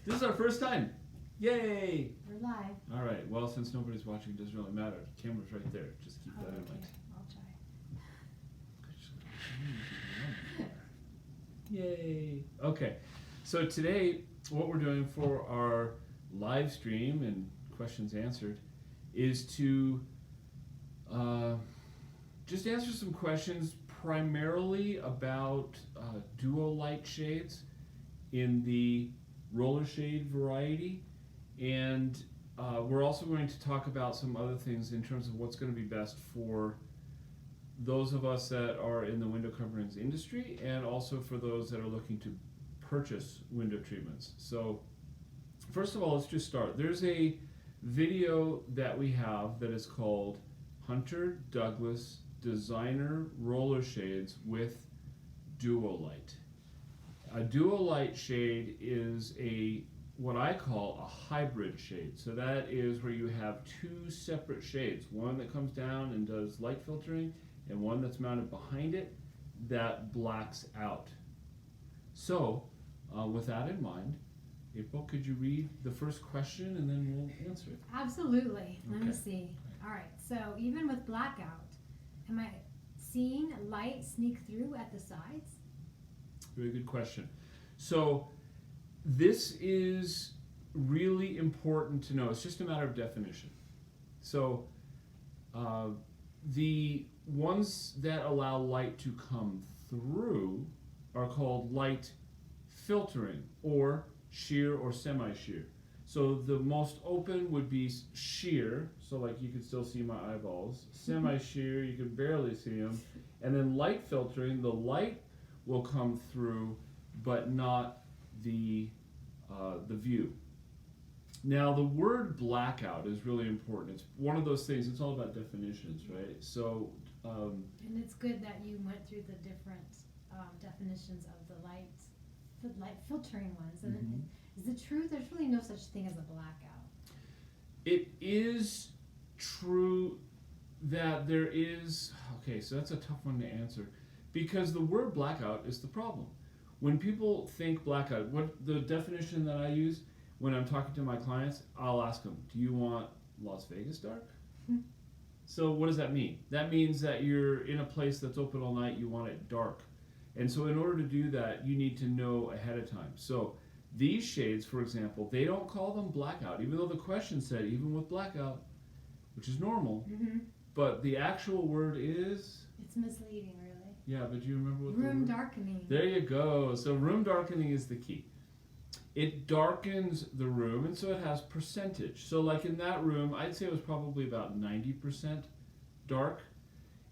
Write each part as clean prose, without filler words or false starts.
This is our first time. Yay! We're live. All right. Well, since nobody's watching, it doesn't really matter. The camera's right there. Just keep that in mind. I'll try. Yay! Okay. So today, what we're doing for our live stream and questions answered is to just answer some questions primarily about DuoLite shades in the roller shade variety, and we're also going to talk about some other things in terms of what's going to be best for those of us that are in the window coverings industry, and also for those that are looking to purchase window treatments. So first of all, let's just start. There's a video that we have that is called Hunter Douglas Designer Roller Shades with DuoLite. A DuoLite shade is what I call a hybrid shade. So that is where you have two separate shades, one that comes down and does light filtering, and one that's mounted behind it that blacks out. So with that in mind, April, could you read the first question and then we'll answer it? Absolutely. Let me Okay. see. All right. So even with blackout, am I seeing light sneak through at the sides? Very good question. So this is really important to know. It's just a matter of definition. So the ones that allow light to come through are called light filtering, or sheer or semi-sheer. So the most open would be sheer, so like you can still see my eyeballs. Semi-sheer, you can barely see them. And then light filtering, the light will come through, but not the view. Now the word blackout is really important. It's one of those things, it's all about definitions, right? So And it's good that you went through the different definitions of the light filtering ones. And is it true there's really no such thing as a blackout? it is true that there is, okay, so that's a tough one to answer, because the word blackout is the problem. When people think blackout, what the definition that I use when I'm talking to my clients, I'll ask them, do you want Las Vegas dark? So what does that mean? That means that you're in a place that's open all night, you want it dark. And so in order to do that, you need to know ahead of time. So these shades, for example, they don't call them blackout, even though the question said even with blackout, which is normal, but the actual word is... It's misleading, really. Yeah, but do you remember what Room the word? darkening. There you go. So room darkening is the key. It darkens the room, and so it has percentage. So like in that room, I'd say it was probably about 90% dark.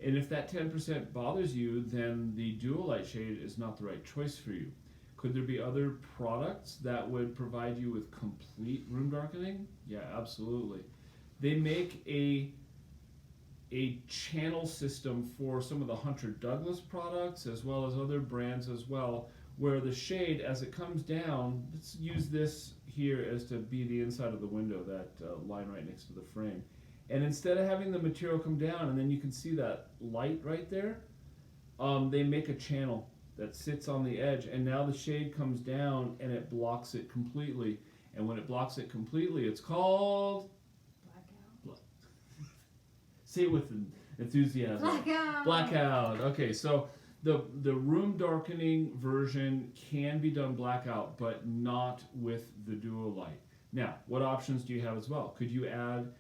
And if that 10% bothers you, then the DuoLite shade is not the right choice for you. Could there be other products that would provide you with complete room darkening? Yeah, absolutely. They make a channel system for some of the Hunter Douglas products, as well as other brands as well, where the shade, as it comes down, let's use this here as to be the inside of the window, that line right next to the frame. And instead of having the material come down and then you can see that light right there, they make a channel that sits on the edge, and now the shade comes down and it blocks it completely. And when it blocks it completely, it's called... Blackout. Say it with enthusiasm. Blackout. Blackout. Okay, so the room darkening version can be done blackout, but not with the DuoLite. Now, what options do you have as well? Could you add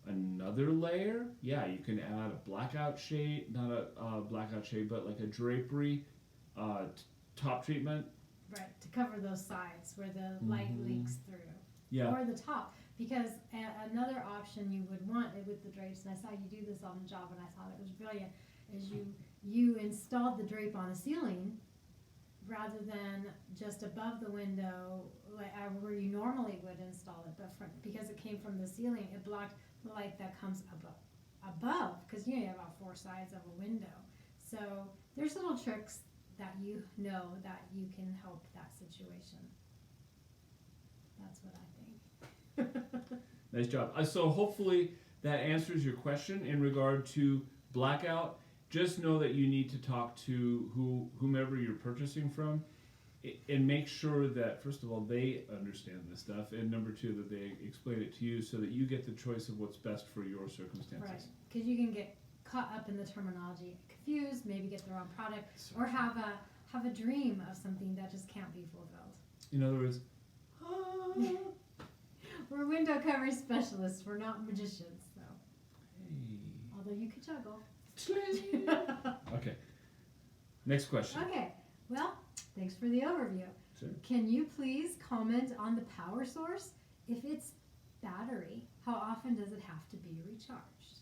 another layer? Yeah, you can add a blackout shade, not a blackout shade, but like a drapery top treatment. Right, to cover those sides where the light leaks through. Yeah. Or the top. Because another option you would want with the drapes, and I saw you do this on the job and I thought it was brilliant, is you installed the drape on the ceiling rather than just above the window where you normally would install it, but because it came from the ceiling, it blocked the light that comes above, because you have about 4 sides of a window. So there's little tricks that you know that you can help that situation. That's what I think. Nice job. So hopefully that answers your question in regard to blackout. Just know that you need to talk to whomever you're purchasing from. and make sure that, first of all, they understand this stuff, and number two, that they explain it to you so that you get the choice of what's best for your circumstances. Right, because you can get caught up in the terminology, confused, maybe get the wrong product, or have a dream of something that just can't be fulfilled. In other words, We're window cover specialists. We're not magicians, so. hey. Although you could juggle. Okay. Next question. Okay. Well, thanks for the overview. Sure. Can you please comment on the power source? If it's battery, how often does it have to be recharged?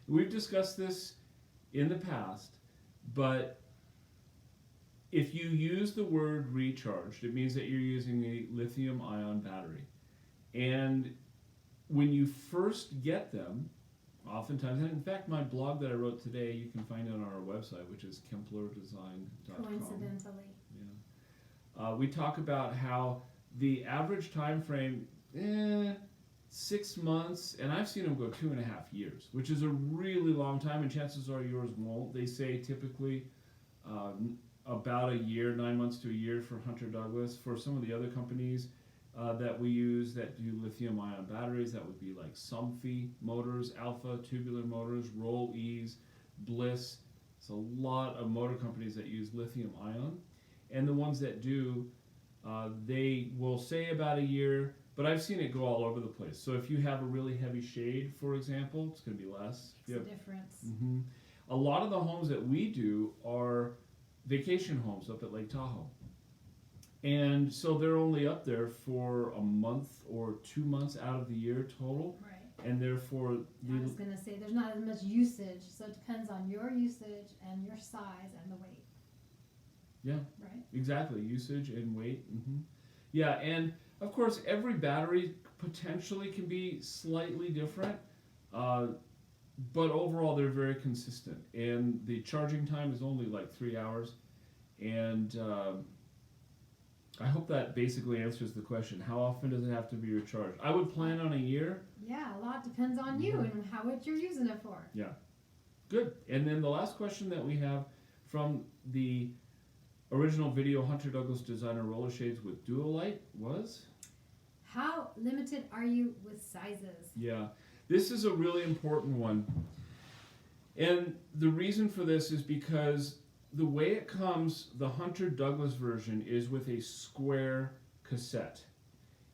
We've discussed this in the past, but if you use the word recharged, it means that you're using a lithium-ion battery. And when you first get them, oftentimes, and in fact, my blog that I wrote today, you can find it on our website, which is kemplerdesign.com. Coincidentally. Yeah. We talk about how the average time frame, 6 months, and I've seen them go 2.5 years, which is a really long time, and chances are yours won't. They say typically about a year, 9 months to a year for Hunter Douglas. For some of the other companies that we use that do lithium-ion batteries, that would be like Somfy motors, Alpha tubular motors, Roll-E's, Bliss. It's a lot of motor companies that use lithium-ion. And the ones that do, they will say about a year, but I've seen it go all over the place. So if you have a really heavy shade, for example, it's going to be less. Makes a difference. Mm-hmm. A lot of the homes that we do are vacation homes up at Lake Tahoe. And so they're only up there for a month or 2 months out of the year total. Right. And therefore, I was going to say there's not as much usage, so it depends on your usage and your size and the weight. Yeah. Right. Exactly. Usage and weight. Mm-hmm. Yeah. And of course, every battery potentially can be slightly different. But overall, they're very consistent. And the charging time is only like 3 hours. And I hope that basically answers the question. How often does it have to be recharged? I would plan on a year. Yeah, a lot depends on you and how much you're using it for. Yeah. Good. And then the last question that we have from the original video, Hunter Douglas Designer Roller Shades with DuoLite, was? How limited are you with sizes? Yeah. This is a really important one. And the reason for this is because the way it comes, the Hunter Douglas version is with a square cassette.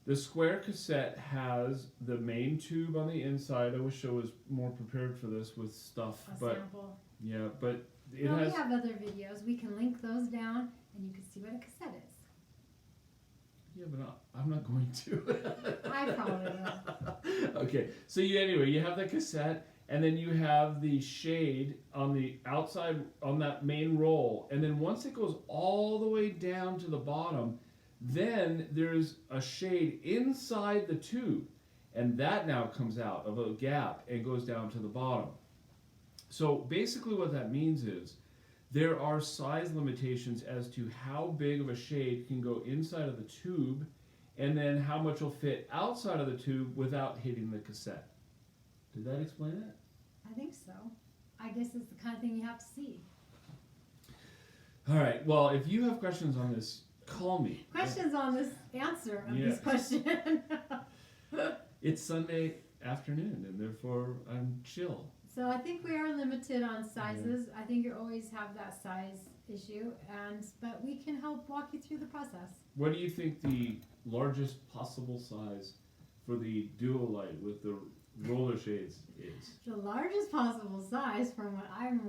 The square cassette has the main tube on the inside. I wish I was more prepared for this with stuff. Sample. Yeah, but it well, has... we have other videos. We can link those down and you can see what a cassette is. Yeah, but I'm not going to. I probably will. Okay, so you have the cassette, and then you have the shade on the outside on that main roll, and then once it goes all the way down to the bottom, then there's a shade inside the tube, and that now comes out of a gap and goes down to the bottom. So basically what that means is there are size limitations as to how big of a shade can go inside of the tube, and then how much will fit outside of the tube without hitting the cassette. Did that explain it? I think so. I guess it's the kind of thing you have to see. All right. Well, if you have questions on this, call me. Questions on this answer of this question. It's Sunday afternoon, and therefore I'm chill. So I think we are limited on sizes. I think you always have that size issue, but we can help walk you through the process. What do you think the largest possible size for the DuoLite with the roller shades is? The largest possible size, from what I'm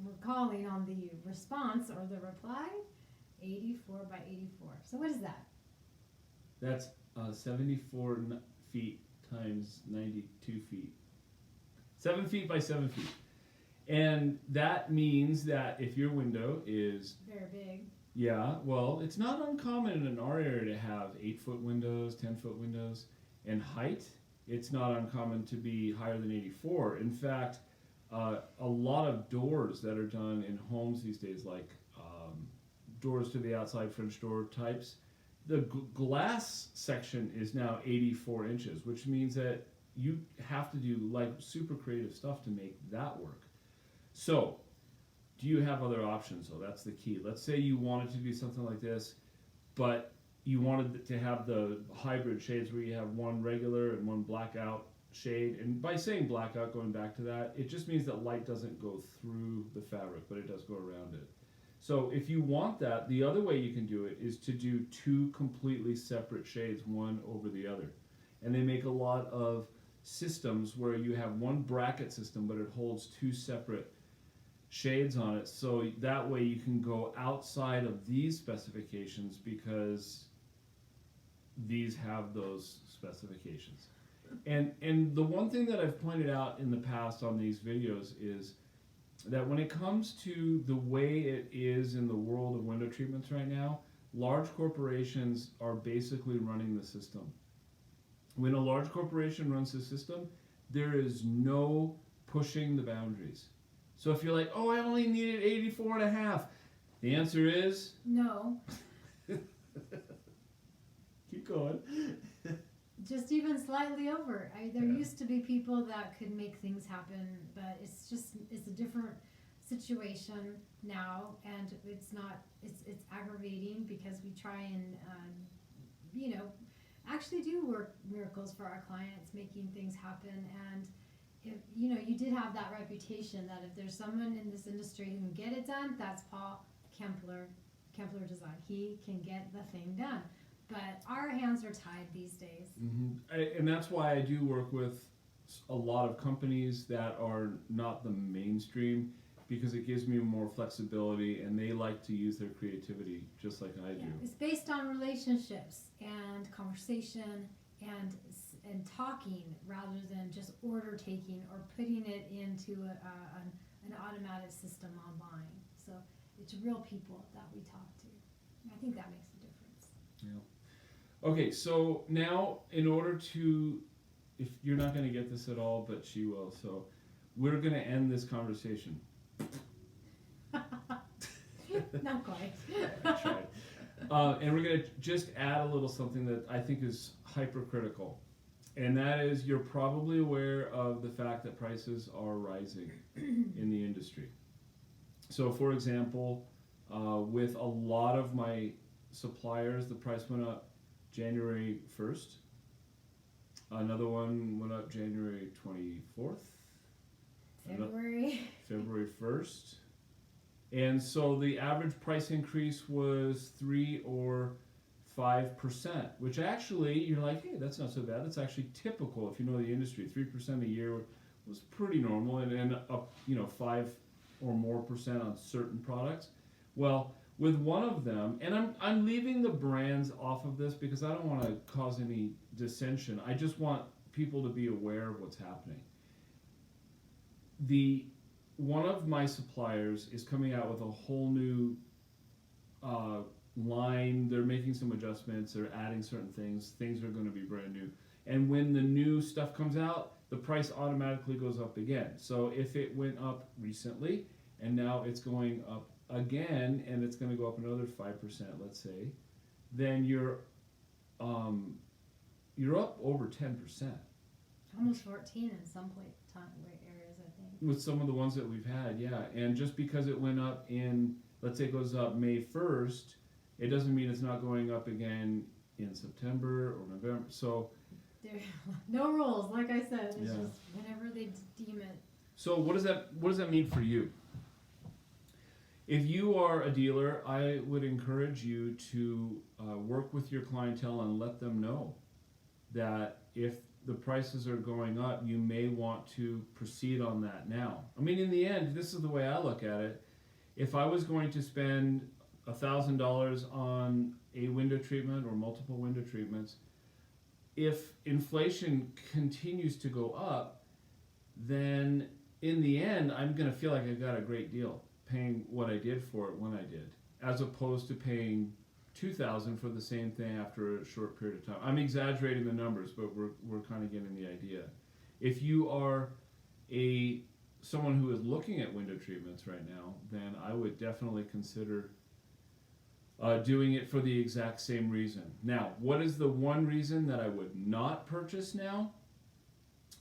recalling on the response or the reply, 84 by 84. So what is that? That's 74 feet times 92 feet. 7 feet by 7 feet. And that means that if your window is... Very big. Yeah, well, it's not uncommon in our area to have 8-foot windows, 10-foot windows. And height, it's not uncommon to be higher than 84. In fact, a lot of doors that are done in homes these days, like doors to the outside, French door types, the glass section is now 84 inches, which means that you have to do like super creative stuff to make that work. So do you have other options though? That's the key. Let's say you wanted to do something like this, but you wanted to have the hybrid shades where you have one regular and one blackout shade. And by saying blackout, going back to that, it just means that light doesn't go through the fabric, but it does go around it. So if you want that, the other way you can do it is to do two completely separate shades, one over the other. And they make a lot of systems where you have one bracket system, but it holds two separate shades on it. So that way you can go outside of these specifications because these have those specifications. And the one thing that I've pointed out in the past on these videos is that when it comes to the way it is in the world of window treatments right now, large corporations are basically running the system. When a large corporation runs the system, there is no pushing the boundaries. So if you're like, oh, I only needed 84.5, the answer is no. Keep going. Just even slightly over. There used to be people that could make things happen, but it's a different situation now, and it's aggravating because we try and actually do work miracles for our clients, making things happen. And if you did have that reputation that if there's someone in this industry who can get it done, that's Paul Kempler Design. He can get the thing done. But our hands are tied these days. Mm-hmm. And that's why I do work with a lot of companies that are not the mainstream, because it gives me more flexibility and they like to use their creativity just like I do. It's based on relationships and conversation and talking rather than just order taking or putting it into an automatic system online. So it's real people that we talk to. I think that makes a difference. Yeah. Okay, so now in order to, if you're not going to get this at all, but she will, so we're going to end this conversation. Not quite. I tried. And we're going to just add a little something that I think is hypercritical. And that is, you're probably aware of the fact that prices are rising in the industry. So for example, with a lot of my suppliers, the price went up January 1st. Another one went up January 24th. February 1st. And so the average price increase was 3 or 5%, which actually, you're like, hey, that's not so bad. That's actually typical if you know the industry. 3% a year was pretty normal, and up, 5 or more % on certain products. Well, with one of them, and I'm leaving the brands off of this because I don't want to cause any dissension. I just want people to be aware of what's happening. One of my suppliers is coming out with a whole new line. They're making some adjustments. They're adding certain things. Things are going to be brand new. And when the new stuff comes out, the price automatically goes up again. So if it went up recently and now it's going up again and it's going to go up another 5%, let's say, then you're up over 10%. Almost 14 in some areas, I think. With some of the ones that we've had, yeah. And just because it went up in, let's say it goes up May 1st, it doesn't mean it's not going up again in September or November. So there are no rules, like I said. It's just whenever they deem it. So what does that mean for you? If you are a dealer, I would encourage you to work with your clientele and let them know that if the prices are going up, you may want to proceed on that now. I mean, in the end, this is the way I look at it. If I was going to spend $1,000 on a window treatment or multiple window treatments, if inflation continues to go up, then in the end, I'm going to feel like I got a great deal paying what I did for it when I did, as opposed to paying $2,000 for the same thing after a short period of time. I'm exaggerating the numbers, but we're kind of getting the idea. If you are someone who is looking at window treatments right now, then I would definitely consider doing it for the exact same reason. Now, what is the one reason that I would not purchase now?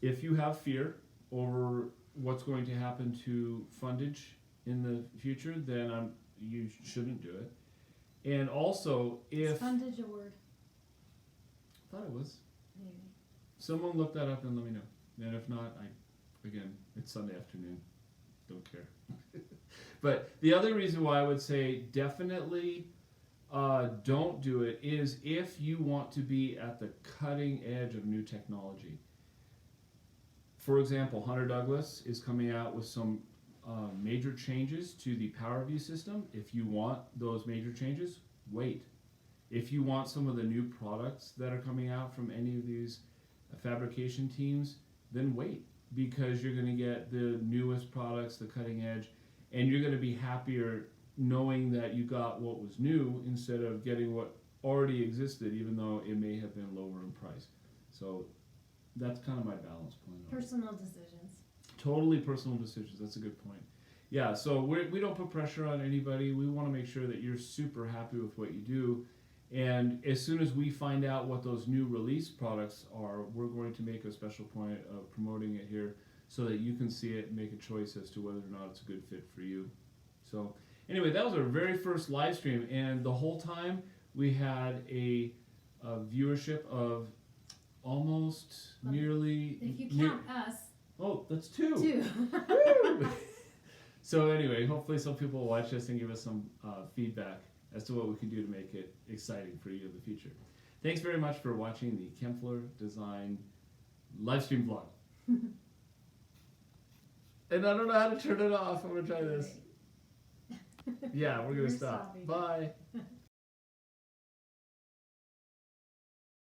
If you have fear over what's going to happen to fundage in the future, then you shouldn't do it. And also, if Sponge a word, I thought it was, maybe. someone look that up and let me know. And if not, again, it's Sunday afternoon. Don't care. But the other reason why I would say definitely don't do it is if you want to be at the cutting edge of new technology. For example, Hunter Douglas is coming out with some major changes to the PowerView system. If you want those major changes, wait. If you want some of the new products that are coming out from any of these fabrication teams, then wait, because you're going to get the newest products, the cutting edge, and you're going to be happier knowing that you got what was new instead of getting what already existed, even though it may have been lower in price. So that's kind of my balance point on it. Personal decisions. Totally personal decisions. That's a good point. Yeah, so we don't put pressure on anybody. We want to make sure that you're super happy with what you do. And as soon as we find out what those new release products are, we're going to make a special point of promoting it here so that you can see it and make a choice as to whether or not it's a good fit for you. So anyway, that was our very first live stream. And the whole time we had a viewership of almost nearly... If you count us. Oh, that's two. Two. So anyway, hopefully some people will watch this and give us some feedback as to what we can do to make it exciting for you in the future. Thanks very much for watching the Kempler Design livestream vlog. And I don't know how to turn it off. I'm going to try this. Yeah, we're going to stop. Bye.